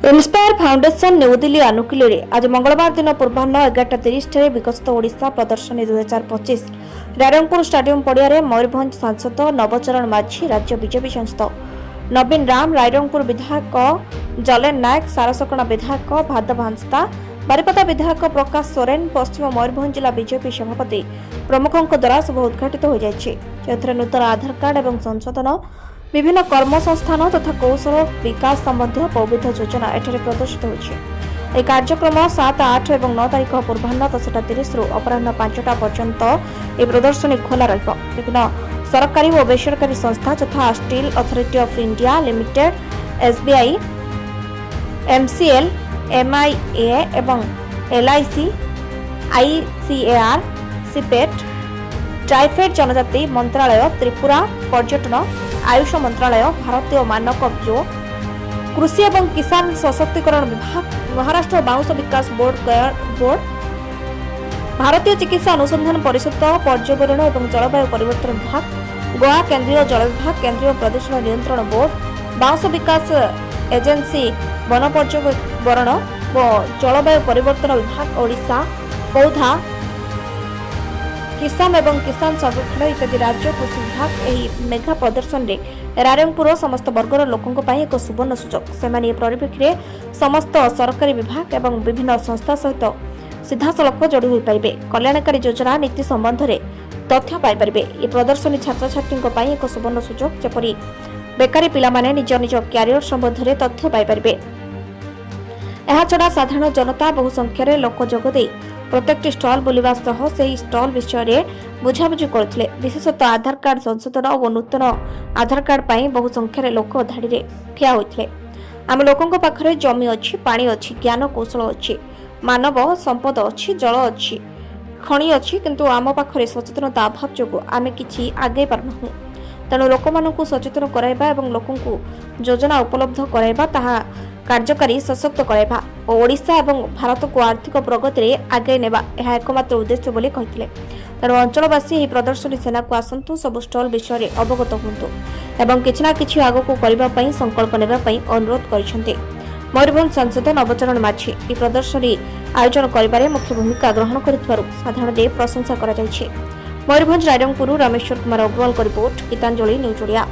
Inspire foundation New Delhi ଆନୁକୂଲ୍ୟରେ ଆଜି ମଙ୍ଗଳବାର ଦିନ ପୂର୍ବାହ୍ନ 11:30 ବିକଶିତ ଓଡ଼ିଶା ପ୍ରଦର୍ଶନୀ 2025 ରାଇରଙ୍ଗପୁର ଷ୍ଟାଡିୟମ ପଡ଼ିଆରେ ମୟୂରଭଞ୍ଜ ସାଂସଦ ନବଚରଣ ମାଝୀ, ରାଜ୍ୟ ବିଜେପି ସାଂସଦ ନବୀନ ରାମ, ରାଇରଙ୍ଗପୁର ବିଧାୟକ ଜଲେନ ନାୟକ, ସାରସକଣା ବିଧାୟକ ଭାଦବ ହାଁସଦା, ବାରିପଦା ବିଧାୟକ ପ୍ରକାଶ ସୋରେନ, ପଶ୍ଚିମ ମୟୂରଭଞ୍ଜ ଜିଲ୍ଲା ବିଜେପି ସଭାପତି ପ୍ରମୁଖଙ୍କ ଦ୍ୱାରା ଶୁଭ ଉଦ୍ଘାଟିତ ହୋଇଯାଇଛି। ଯେଉଁଥିରେ ନୂତନ ଆଧାର କାର୍ଡ ଏବଂ ସଂଶୋଧନ, विभिन्न कर्मसंस्थान तथा कौशल विकास संबंधी बहुविध योजना एଠାରେ प्रदर्शित होछि। ଏହି କାର୍ଯ୍ୟକ୍ରମ 7, 8 ଏବଂ 9 ତାରିଖ ପୂର୍ବାହ୍ନ 10:30 ଅପରାହ୍ନ 5ଟା ପର୍ଯ୍ୟନ୍ତ ଏହି ପ୍ରଦର୍ଶନୀ ଖୋଲା ରହିବ। ବିଭିନ୍ନ ସରକାରୀ ଓ ବେସରକାରୀ ସଂସ୍ଥା ଯଥା steel authority of India limited, SBI, MCL, MIA ଏବଂ LIC, ICAR, CPET, ट्राइफेड जनजाति मंत्रालय, त्रिपुरा पर्यटन, आयुष मंत्रालय, भारतीय मानक ब्यूरो, कृषि एवं किसान सशक्तिकरण विभाग, महाराष्ट्र बाउंस विकास बोर्ड, भारतीय चिकित्सा अनुसंधान परिषद, पर्यावरण एवं जलवायु परिवर्तन विभाग, गोवा केंद्रीय जल विभाग, केंद्रीय प्रदूषण नियंत्रण बोर्ड, बाउंस विकास एजेंसी, वन पर्यावरण व जलवायु परिवर्तन विभाग, ओडिशा पौधा किसान एवं किसान सर्वेक्षण इत्यादि राज्य कृषि विभाग यही मेगा प्रदर्शन में रायरंगपुर समस्त वर्गर लोकों एक सुवर्ण सुजोग। से परिप्रेक्षी समस्त सरकारी विभाग एवं विभिन्न संस्था सहित सीधासलख जोड़ी हो पारे। कल्याणकारी योजना नीति संबंध में तथ्य पाइपर। ये प्रदर्शनी छात्र छात्री एक सुवर्ण सुजोग, जपरी बेकारी पिला माने निज निज क्यारियर संबंध में तथ्य पाइपर। एहाछड़ा साधारण जनता बहु संख्यार लोक जोगदे प्रत्येक स्टल बुलवा सह से स्टल विषय बुझाबुझी करथिले। विशेषतः आधार कार्ड संशोधन और नूतन आधार कार्ड पाई बहु संख्यार लोक धाड़ी ठिया होइथिले। आम लोकंक पाखरे जमी अछि, पानी अछि, ज्ञान कौशल अछि, मानव संपद अछि, जल अछि, खनि अछि, किंतु आम पाखरे सचेतनता अभाव जोगु आमे किछि आगे पारनाहु। तेणु लोकमानंकु सचेतन कराइबा एवं लोकंकु योजना उपलब्ध कराइबा, ताहा कार्यकारी सशक्त कराइबा और ओडिशा एवं भारत को आर्थिक प्रगति में आगे नेबा यह एकमात्र उद्देश्य बोली कहिथिले। तेणु अंचलवासी यह प्रदर्शनी सेना को आसंतु, सब स्टल विषय अवगत हुंतु एवं किछि ना किछि आगको करिबा पई संकल्प नेबा पई अनुरोध करिसेंते। मयूरभंज सांसद नवचरण माझी यह प्रदर्शनी आयोजन करिबारे मुख्य भूमिका ग्रहण करिथबारु साधारण प्रशंसा करा जायछि। Mayurbhanj Rairangpur Rameswar Kumar Agarwal report, Gitanjali news Odia.